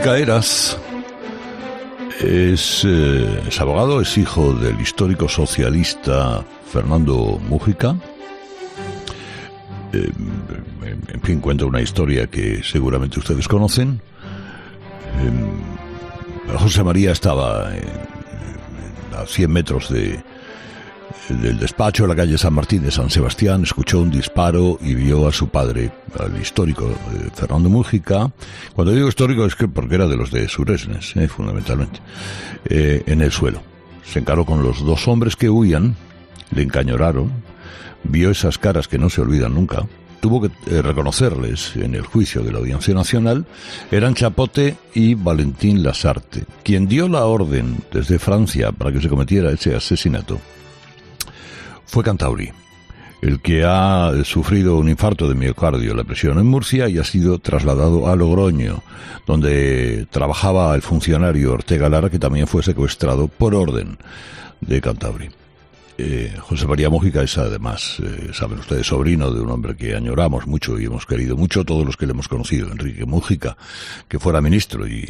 Mújica Heras es abogado, es hijo del histórico socialista Fernando Mújica. En fin, cuenta una historia que seguramente ustedes conocen. José María estaba a 100 metros del despacho, en la calle San Martín de San Sebastián, escuchó un disparo y vio a su padre, al histórico Fernando Mújica. Cuando digo histórico es que porque era de los de Suresnes, fundamentalmente, en el suelo. Se encaró con los dos hombres que huían, le encañonaron, vio esas caras que no se olvidan nunca. Tuvo que reconocerles en el juicio de la Audiencia Nacional. Eran Chapote y Valentín Lasarte. Quien dio la orden desde Francia para que se cometiera ese asesinato fue Cantauri, el que ha sufrido un infarto de miocardio, la presión en Murcia, y ha sido trasladado a Logroño, donde trabajaba el funcionario Ortega Lara, que también fue secuestrado por orden de Cantauri. José María Mújica es además, saben ustedes, sobrino de un hombre que añoramos mucho y hemos querido mucho todos los que le hemos conocido, Enrique Mújica, que fuera ministro y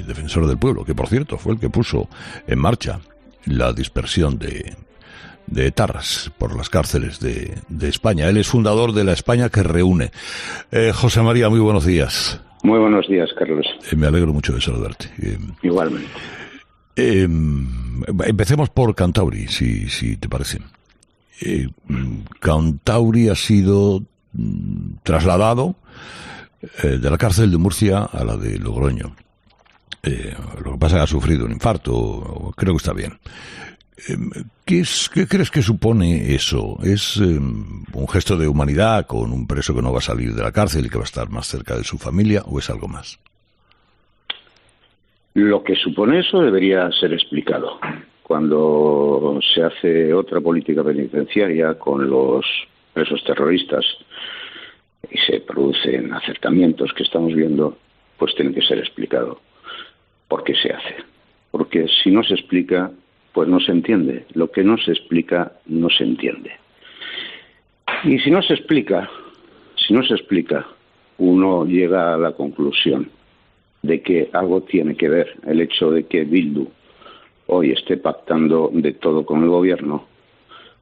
defensor del pueblo, que por cierto fue el que puso en marcha la dispersión de etarras por las cárceles de España. Él es fundador de la España que reúne. José María, muy buenos días. Muy buenos días, Carlos. Me alegro mucho de saludarte. Igualmente. Empecemos por Cantauri, si te parece. Cantauri ha sido trasladado de la cárcel de Murcia a la de Logroño. Lo que pasa es que ha sufrido un infarto, creo que está bien. ¿Qué crees que supone eso? ¿Es un gesto de humanidad con un preso que no va a salir de la cárcel y que va a estar más cerca de su familia, o es algo más? Lo que supone eso debería ser explicado. Cuando se hace otra política penitenciaria con los presos terroristas y se producen acercamientos que estamos viendo, pues tiene que ser explicado por qué se hace. Porque si no se explica, pues no se entiende. Lo que no se explica, no se entiende. Y si no se explica, uno llega a la conclusión de que algo tiene que ver el hecho de que Bildu hoy esté pactando de todo con el gobierno,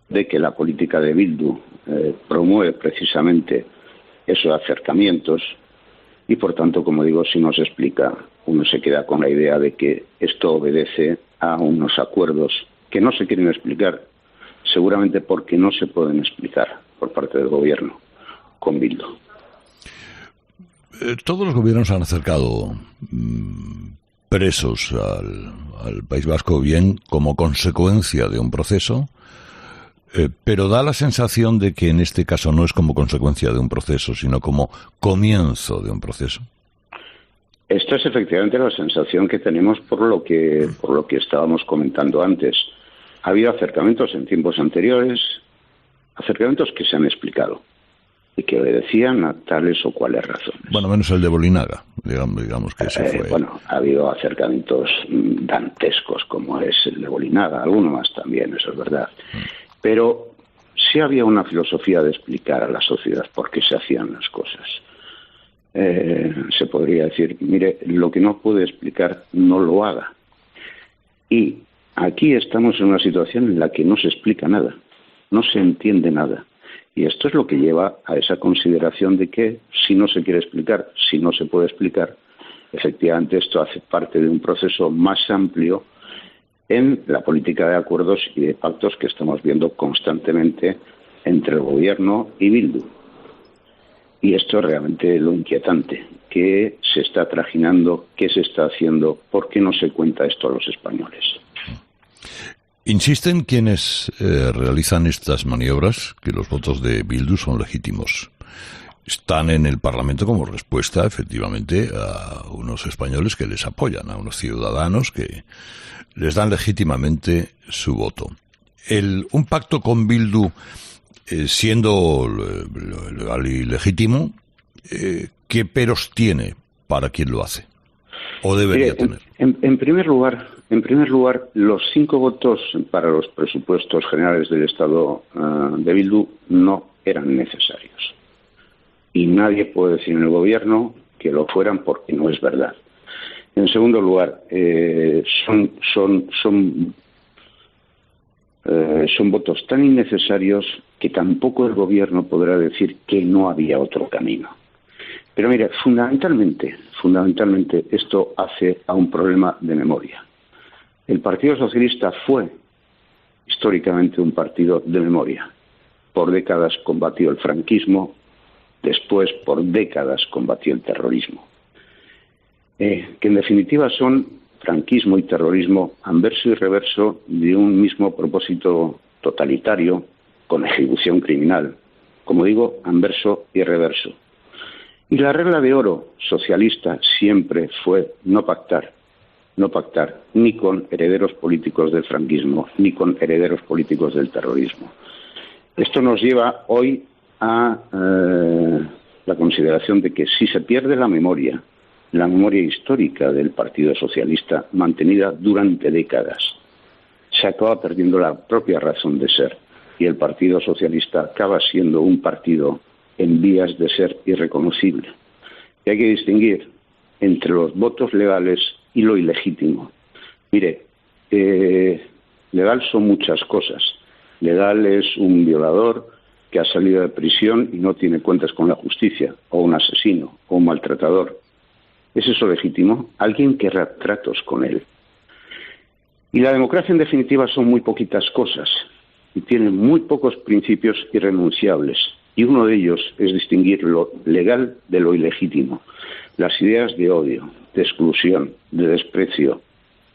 de que la política de Bildu promueve precisamente esos acercamientos, y por tanto, como digo, si no se explica, uno se queda con la idea de que esto obedece a unos acuerdos que no se quieren explicar, seguramente porque no se pueden explicar por parte del gobierno con Bildu. Todos los gobiernos han acercado presos al País Vasco, bien como consecuencia de un proceso, pero da la sensación de que en este caso no es como consecuencia de un proceso, sino como comienzo de un proceso. Esto es efectivamente la sensación que tenemos por lo que estábamos comentando antes. Ha habido acercamientos en tiempos anteriores, acercamientos que se han explicado y que obedecían a tales o cuales razones. Bueno, menos el de Bolinaga, digamos que ese fue. Bueno, ha habido acercamientos dantescos como es el de Bolinaga, alguno más también, eso es verdad. Pero sí había una filosofía de explicar a la sociedad por qué se hacían las cosas. Se podría decir, mire, lo que no puede explicar, no lo haga. Y aquí estamos en una situación en la que no se explica nada, no se entiende nada. Y esto es lo que lleva a esa consideración de que si no se quiere explicar, si no se puede explicar, efectivamente esto hace parte de un proceso más amplio en la política de acuerdos y de pactos que estamos viendo constantemente entre el gobierno y Bildu. Y esto es realmente lo inquietante, que se está trajinando, qué se está haciendo, por qué no se cuenta esto a los españoles. Insisten quienes realizan estas maniobras que los votos de Bildu son legítimos. Están en el Parlamento como respuesta, efectivamente, a unos españoles que les apoyan, a unos ciudadanos que les dan legítimamente su voto. Un pacto con Bildu, siendo legal y legítimo, ¿qué peros tiene para quien lo hace? ¿O debería tener? En primer lugar, los 5 votos para los presupuestos generales del Estado de Bildu no eran necesarios. Y nadie puede decir en el gobierno que lo fueran porque no es verdad. En segundo lugar, son votos tan innecesarios que tampoco el gobierno podrá decir que no había otro camino. Pero mira, fundamentalmente esto hace a un problema de memoria. El Partido Socialista fue históricamente un partido de memoria. Por décadas combatió el franquismo, después por décadas combatió el terrorismo. Que en definitiva son franquismo y terrorismo anverso y reverso de un mismo propósito totalitario con ejecución criminal. Como digo, anverso y reverso. Y la regla de oro socialista siempre fue no pactar ni con herederos políticos del franquismo, ni con herederos políticos del terrorismo. Esto nos lleva hoy a la consideración de que si se pierde la memoria histórica del Partido Socialista mantenida durante décadas, se acaba perdiendo la propia razón de ser y el Partido Socialista acaba siendo un partido en vías de ser irreconocible. Y hay que distinguir entre los votos legales y lo ilegítimo. Mire, legal son muchas cosas. Legal es un violador que ha salido de prisión y no tiene cuentas con la justicia, o un asesino, o un maltratador. ¿Es eso legítimo? Alguien que hará tratos con él. Y la democracia, en definitiva, son muy poquitas cosas y tiene muy pocos principios irrenunciables. Y uno de ellos es distinguir lo legal de lo ilegítimo. Las ideas de odio, de exclusión, de desprecio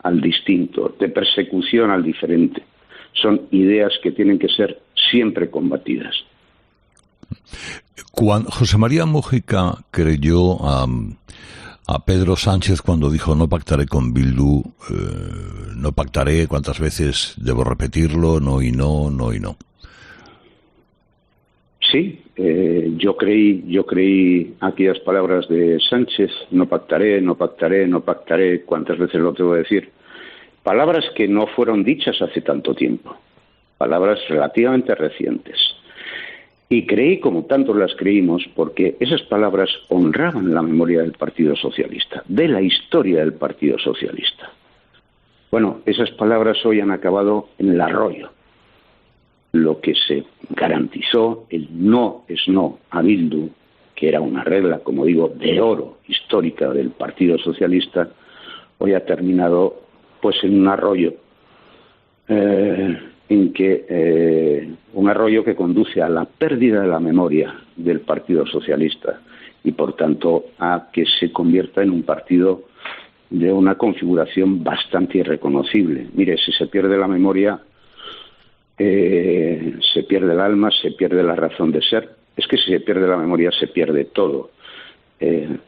al distinto, de persecución al diferente, son ideas que tienen que ser siempre combatidas. José María Mújica creyó a Pedro Sánchez cuando dijo no pactaré con Bildu, no pactaré, ¿cuántas veces debo repetirlo? No y no, no y no. Sí, yo creí aquellas palabras de Sánchez, no pactaré, no pactaré, no pactaré, ¿cuántas veces lo tengo que decir? Palabras que no fueron dichas hace tanto tiempo, palabras relativamente recientes. Y creí como tantos las creímos porque esas palabras honraban la memoria del Partido Socialista, de la historia del Partido Socialista. Bueno, esas palabras hoy han acabado en el arroyo. Lo que se garantizó, el no es no a Bildu, que era una regla, como digo, de oro histórica del Partido Socialista, hoy ha terminado pues en un arroyo, un arroyo que conduce a la pérdida de la memoria del Partido Socialista y por tanto a que se convierta en un partido de una configuración bastante irreconocible. Mire, si se pierde la memoria, se pierde el alma, se pierde la razón de ser. Es que si se pierde la memoria se pierde todo.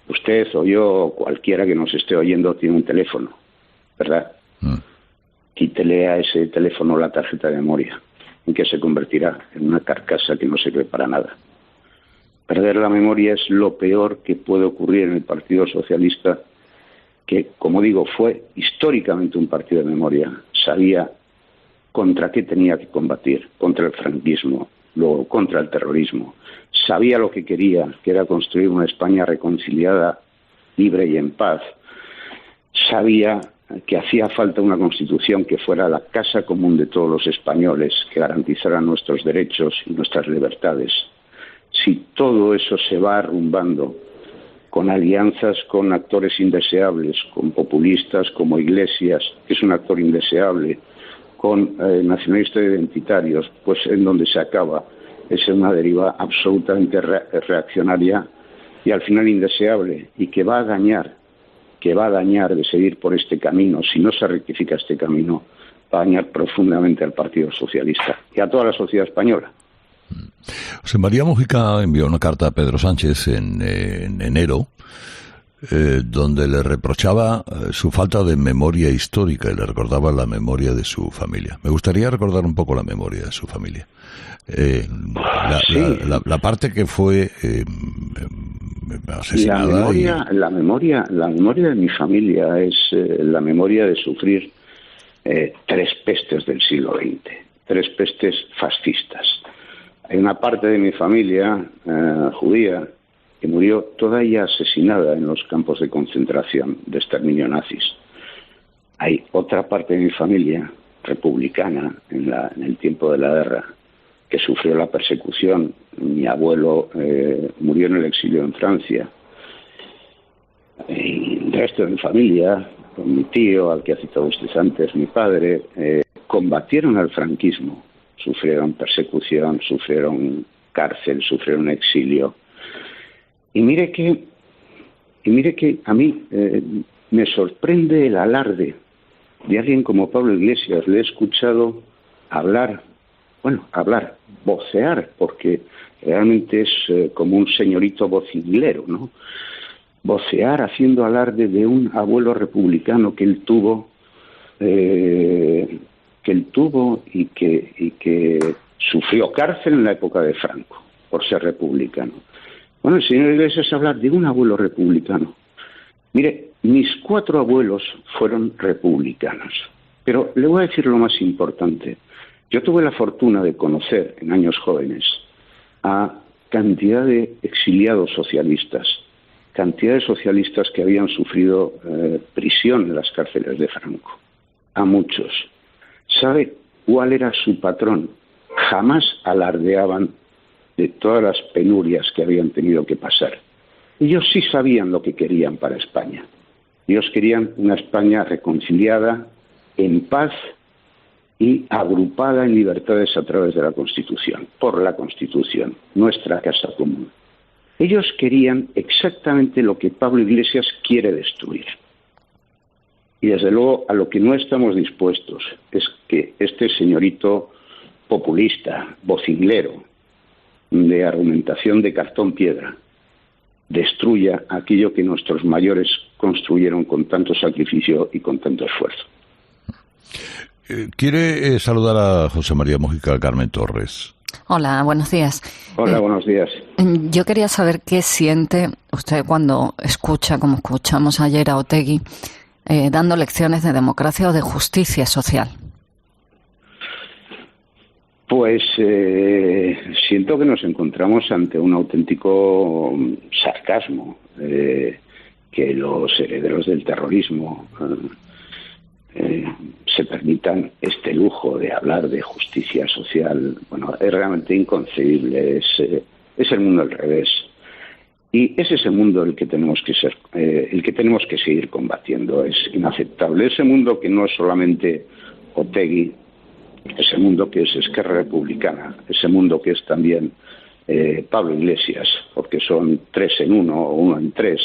Usted o yo o cualquiera que nos esté oyendo tiene un teléfono, ¿verdad? Quítele a ese teléfono la tarjeta de memoria. ¿En qué se convertirá? En una carcasa que no sirve para nada. Perder la memoria es lo peor que puede ocurrir en el Partido Socialista, que, como digo, fue históricamente un partido de memoria. Sabía contra qué tenía que combatir, contra el franquismo, luego contra el terrorismo. Sabía lo que quería, que era construir una España reconciliada, libre y en paz. Sabía que hacía falta una Constitución que fuera la casa común de todos los españoles, que garantizara nuestros derechos y nuestras libertades. Si todo eso se va arrumbando con alianzas con actores indeseables, con populistas como Iglesias, que es un actor indeseable, con nacionalistas identitarios, pues en donde se acaba es una deriva absolutamente reaccionaria y al final indeseable y que va a dañar de seguir por este camino, si no se rectifica este camino, va a dañar profundamente al Partido Socialista y a toda la sociedad española. José María Mújica envió una carta a Pedro Sánchez en enero, donde le reprochaba su falta de memoria histórica y le recordaba la memoria de su familia. Me gustaría recordar un poco la memoria de su familia. La parte que fue asesinada. La memoria de mi familia es la memoria de sufrir 3 pestes del siglo XX, 3 pestes fascistas. Hay una parte de mi familia judía que murió toda ella asesinada en los campos de concentración de exterminio nazis. Hay otra parte de mi familia, republicana, en el tiempo de la guerra, que sufrió la persecución. Mi abuelo murió en el exilio en Francia. Y el resto de mi familia, con mi tío, al que ha citado usted antes, mi padre, combatieron al franquismo. Sufrieron persecución, sufrieron cárcel, sufrieron exilio. Y mire que a mí me sorprende el alarde de alguien como Pablo Iglesias. Le he escuchado vocear, porque realmente es como un señorito vocinglero, ¿no? Vocear haciendo alarde de un abuelo republicano que él tuvo y que sufrió cárcel en la época de Franco por ser republicano. Bueno, el señor Iglesias habla de un abuelo republicano. Mire, mis 4 abuelos fueron republicanos, pero le voy a decir lo más importante. Yo tuve la fortuna de conocer en años jóvenes a cantidad de exiliados socialistas, cantidad de socialistas que habían sufrido prisión en las cárceles de Franco, a muchos. ¿Sabe cuál era su patrón? Jamás alardeaban de todas las penurias que habían tenido que pasar. Ellos sí sabían lo que querían para España. Ellos querían una España reconciliada, en paz y agrupada en libertades a través de la Constitución, por la Constitución, nuestra casa común. Ellos querían exactamente lo que Pablo Iglesias quiere destruir. Y desde luego a lo que no estamos dispuestos es que este señorito populista, vocinglero, de argumentación de cartón piedra, destruya aquello que nuestros mayores construyeron con tanto sacrificio y con tanto esfuerzo. ¿Quiere saludar a José María Mújica Carmen Torres? Hola, buenos días. Hola, buenos días. Yo quería saber qué siente usted cuando escucha, como escuchamos ayer a Otegi, dando lecciones de democracia o de justicia social. Pues siento que nos encontramos ante un auténtico sarcasmo, que los herederos del terrorismo se permitan este lujo de hablar de justicia social. Bueno, es realmente inconcebible, es el mundo al revés. Y ese es el mundo el que tenemos que seguir combatiendo. Es inaceptable. Ese mundo que no es solamente Otegi, ese mundo que es Esquerra Republicana, ese mundo que es también Pablo Iglesias, porque son 3 en 1 o 1 en 3.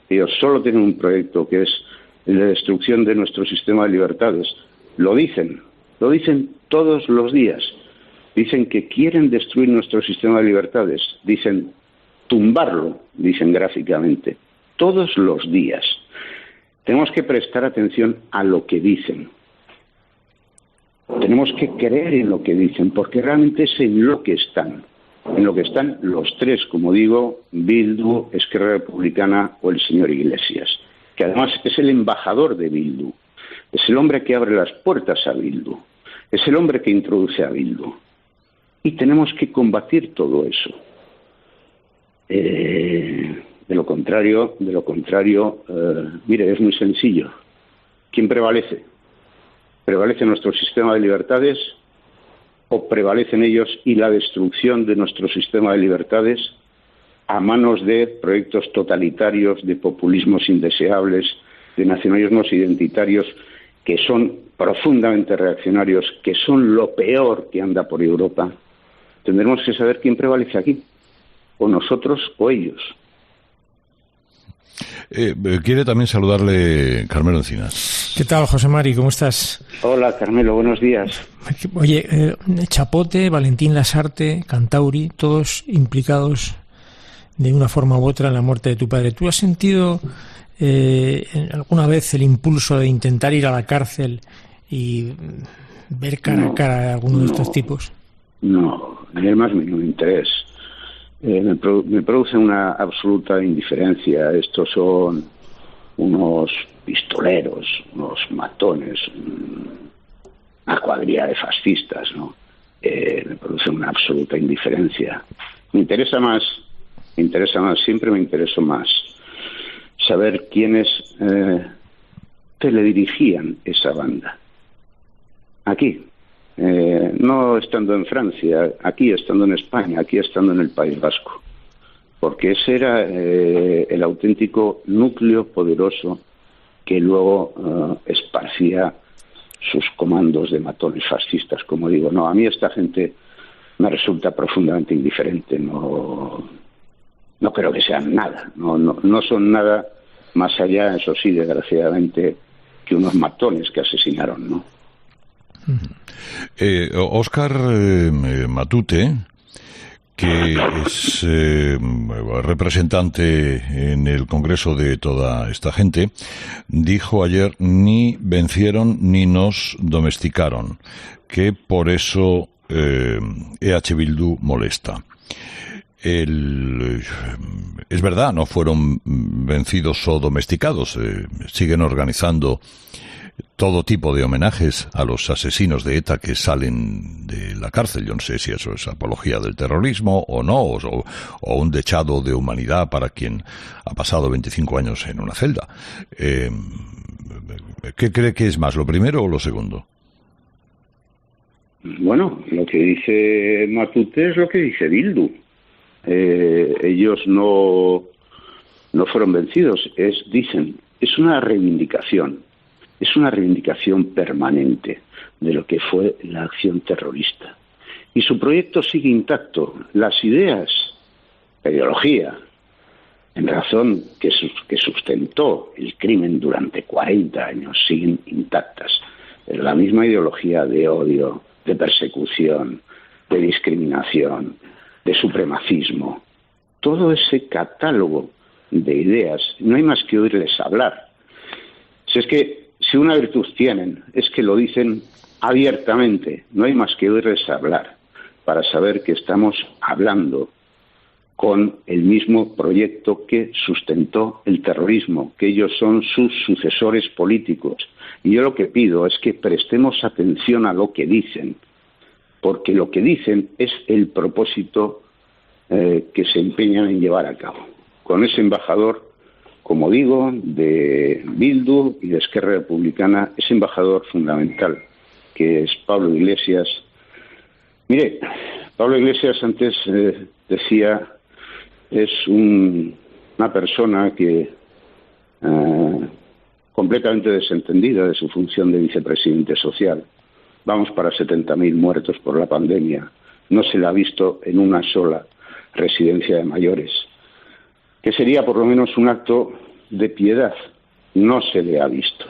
Ellos solo tienen un proyecto que es la destrucción de nuestro sistema de libertades. Lo dicen todos los días. Dicen que quieren destruir nuestro sistema de libertades. Dicen tumbarlo, dicen gráficamente, todos los días. Tenemos que prestar atención a lo que dicen. Tenemos que creer en lo que dicen, porque realmente es en lo que están los 3, como digo, Bildu, Esquerra Republicana o el señor Iglesias, que además es el embajador de Bildu, es el hombre que abre las puertas a Bildu, es el hombre que introduce a Bildu. Y tenemos que combatir todo eso. De lo contrario, mire, es muy sencillo. ¿Quién prevalece? ¿Prevalece nuestro sistema de libertades o prevalecen ellos y la destrucción de nuestro sistema de libertades a manos de proyectos totalitarios, de populismos indeseables, de nacionalismos identitarios que son profundamente reaccionarios, que son lo peor que anda por Europa? Tendremos que saber quién prevalece aquí, o nosotros o ellos. Quiere también saludarle Carmelo Encinas. ¿Qué tal, José Mari? ¿Cómo estás? Hola, Carmelo, buenos días. Oye, Chapote, Valentín Lasarte, Cantauri, todos implicados de una forma u otra en la muerte de tu padre. ¿Tú has sentido alguna vez el impulso de intentar ir a la cárcel y ver cara a cara a alguno de estos tipos? No, ni el más mínimo interés. Me produce una absoluta indiferencia. Estos son unos pistoleros, unos matones, una cuadrilla de fascistas, ¿no? Me produce una absoluta indiferencia. Me interesa más Me interesa más, siempre me interesó más saber quiénes teledirigían esa banda. Aquí, no estando en Francia, aquí estando en España, aquí estando en el País Vasco. Porque ese era el auténtico núcleo poderoso que luego esparcía sus comandos de matones fascistas, como digo. No, a mí esta gente me resulta profundamente indiferente, no creo que sean nada, no son nada más allá, eso sí, desgraciadamente, que unos matones que asesinaron, ¿no? Óscar Matute, que es representante en el Congreso de toda esta gente, dijo ayer: ni vencieron ni nos domesticaron, que por eso EH Bildu molesta. Es verdad, no fueron vencidos o domesticados, siguen organizando todo tipo de homenajes a los asesinos de ETA que salen de la cárcel. Yo no sé si eso es apología del terrorismo o no, o un dechado de humanidad para quien ha pasado 25 años en una celda. ¿Qué cree que es más, lo primero o lo segundo? Bueno, lo que dice Matute es lo que dice Bildu. Ellos no fueron vencidos, dicen, es una reivindicación permanente de lo que fue la acción terrorista. Y su proyecto sigue intacto. Las ideas, la ideología, en razón que sustentó el crimen durante 40 años, siguen intactas. Es la misma ideología de odio, de persecución, de discriminación, de supremacismo. Todo ese catálogo de ideas, no hay más que oírles hablar. Si una virtud tienen, es que lo dicen abiertamente, no hay más que oírles hablar para saber que estamos hablando con el mismo proyecto que sustentó el terrorismo, que ellos son sus sucesores políticos. Y yo lo que pido es que prestemos atención a lo que dicen, porque lo que dicen es el propósito que se empeñan en llevar a cabo. Con ese embajador, como digo, de Bildu y de Esquerra Republicana, ese embajador fundamental, que es Pablo Iglesias. Mire, Pablo Iglesias antes decía, es una persona que completamente desentendida de su función de vicepresidente social. Vamos para 70.000 muertos por la pandemia. No se la ha visto en una sola residencia de mayores, que sería por lo menos un acto de piedad. No se le ha visto.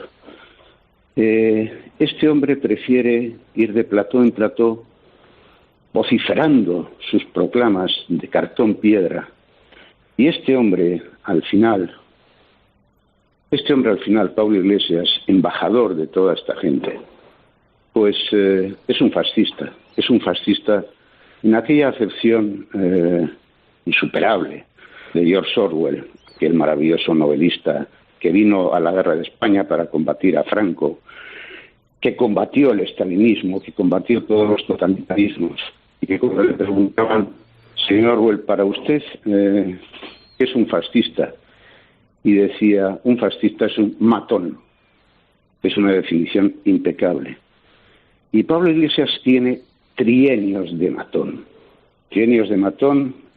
Este hombre prefiere ir de plató en plató vociferando sus proclamas de cartón piedra. Y este hombre al final, Pablo Iglesias, embajador de toda esta gente, pues es un fascista en aquella acepción insuperable de George Orwell, que el maravilloso novelista que vino a la guerra de España para combatir a Franco, que combatió el estalinismo, que combatió todos los totalitarismos, y que cuando le preguntaban, señor Orwell, para usted, ¿qué es un fascista? Y decía, un fascista es un matón. Es una definición impecable. Y Pablo Iglesias tiene trienios de matón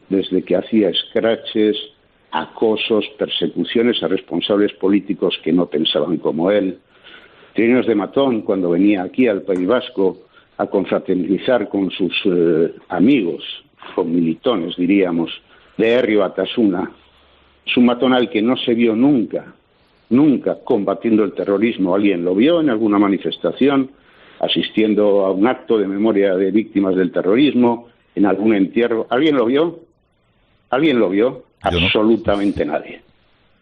desde que hacía escraches, acosos, persecuciones a responsables políticos que no pensaban como él, trienios de matón cuando venía aquí al País Vasco a confraternizar con sus amigos, con militones, diríamos, de Herri Batasuna. Es un matón al que no se vio nunca combatiendo el terrorismo. ¿Alguien lo vio en alguna manifestación, asistiendo a un acto de memoria de víctimas del terrorismo, en algún entierro? ¿Alguien lo vio? Absolutamente nadie.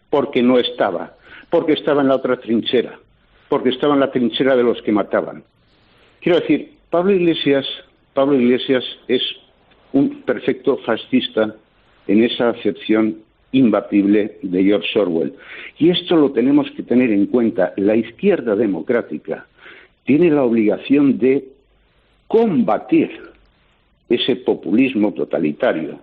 Porque no estaba. Porque estaba en la otra trinchera. Porque estaba en la trinchera de los que mataban. Quiero decir, Pablo Iglesias es un perfecto fascista en esa acepción imbatible de George Orwell. Y esto lo tenemos que tener en cuenta. La izquierda democrática tiene la obligación de combatir ese populismo totalitario,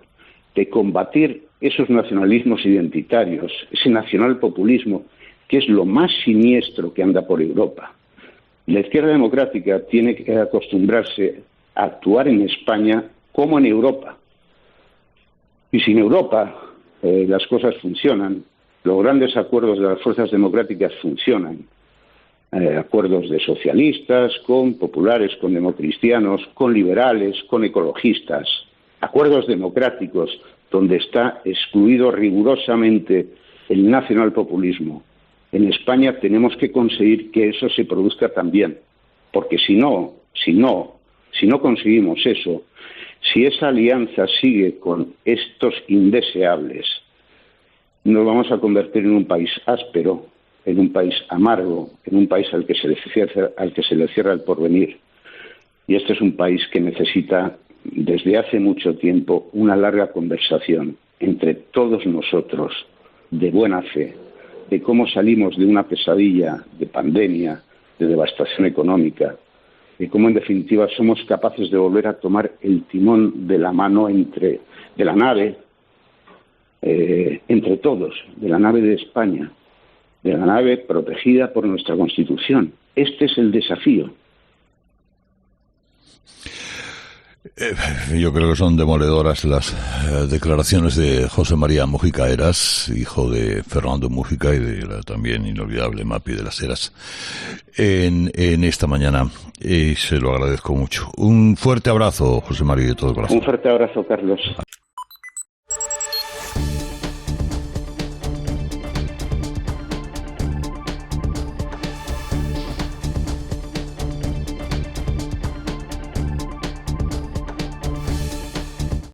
de combatir esos nacionalismos identitarios, ese nacionalpopulismo, que es lo más siniestro que anda por Europa. La izquierda democrática tiene que acostumbrarse a actuar en España como en Europa. Y si en Europa las cosas funcionan, los grandes acuerdos de las fuerzas democráticas funcionan. Acuerdos de socialistas, con populares, con democristianos, con liberales, con ecologistas. Acuerdos democráticos donde está excluido rigurosamente el nacionalpopulismo. En España tenemos que conseguir que eso se produzca también, porque si no conseguimos eso, si esa alianza sigue con estos indeseables, nos vamos a convertir en un país áspero, en un país amargo, en un país al que se le cierra el porvenir. Y este es un país que necesita, desde hace mucho tiempo, una larga conversación entre todos nosotros, de buena fe, de cómo salimos de una pesadilla de pandemia, de devastación económica, de cómo en definitiva somos capaces de volver a tomar el timón de la mano de la nave, entre todos, de la nave de España, de la nave protegida por nuestra Constitución. Este es el desafío. Yo creo que son demoledoras las declaraciones de José María Mújica Heras, hijo de Fernando Mújica y de la también inolvidable Mapi de las Heras, en esta mañana, y se lo agradezco mucho. Un fuerte abrazo, José María, de todo corazón. Un fuerte abrazo, Carlos.